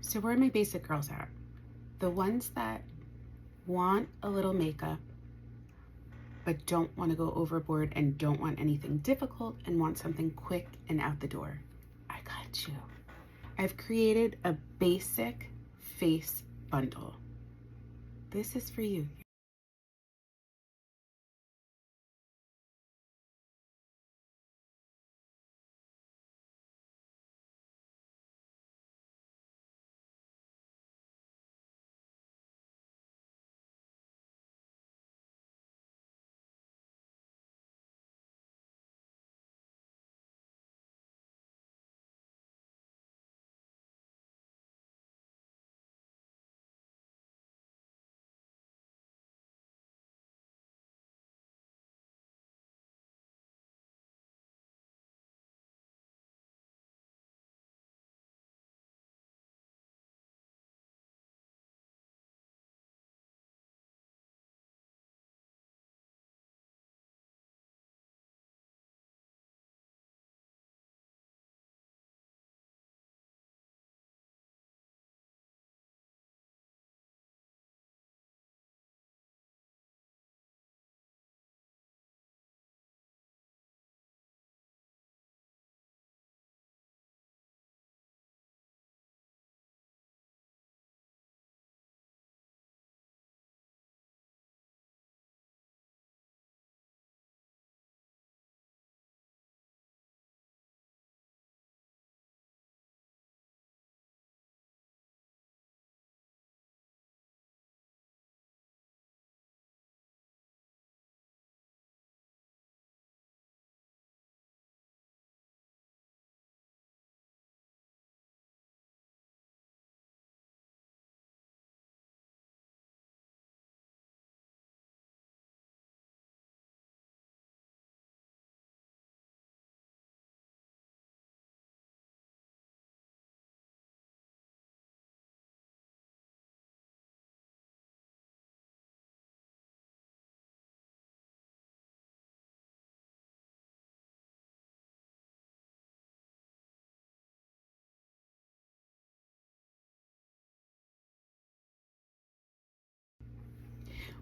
So where are my basic girls at? The ones that want a little makeup, but don't want to go overboard and don't want anything difficult and want something quick and out the door. I got you. I've created a basic face bundle. This is for you.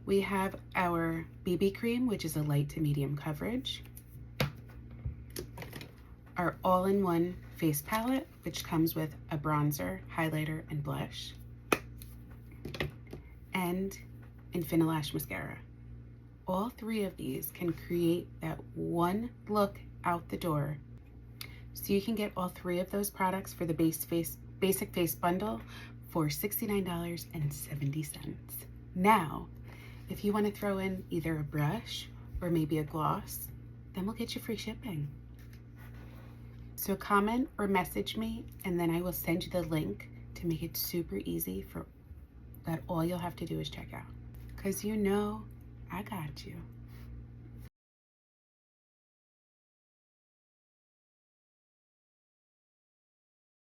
We have our BB cream, which is a light to medium coverage. Our all-in-one face palette, which comes with a bronzer, highlighter, and blush. And Infinilash mascara. All three of these can create that one look out the door. So you can get all three of those products for the basic face bundle for $69.70. Now, if you want to throw in either a brush or maybe a gloss, then we'll get you free shipping. So comment or message me, and then I will send you the link to make it super easy for that. All you'll have to do is check out. Because you know I got you.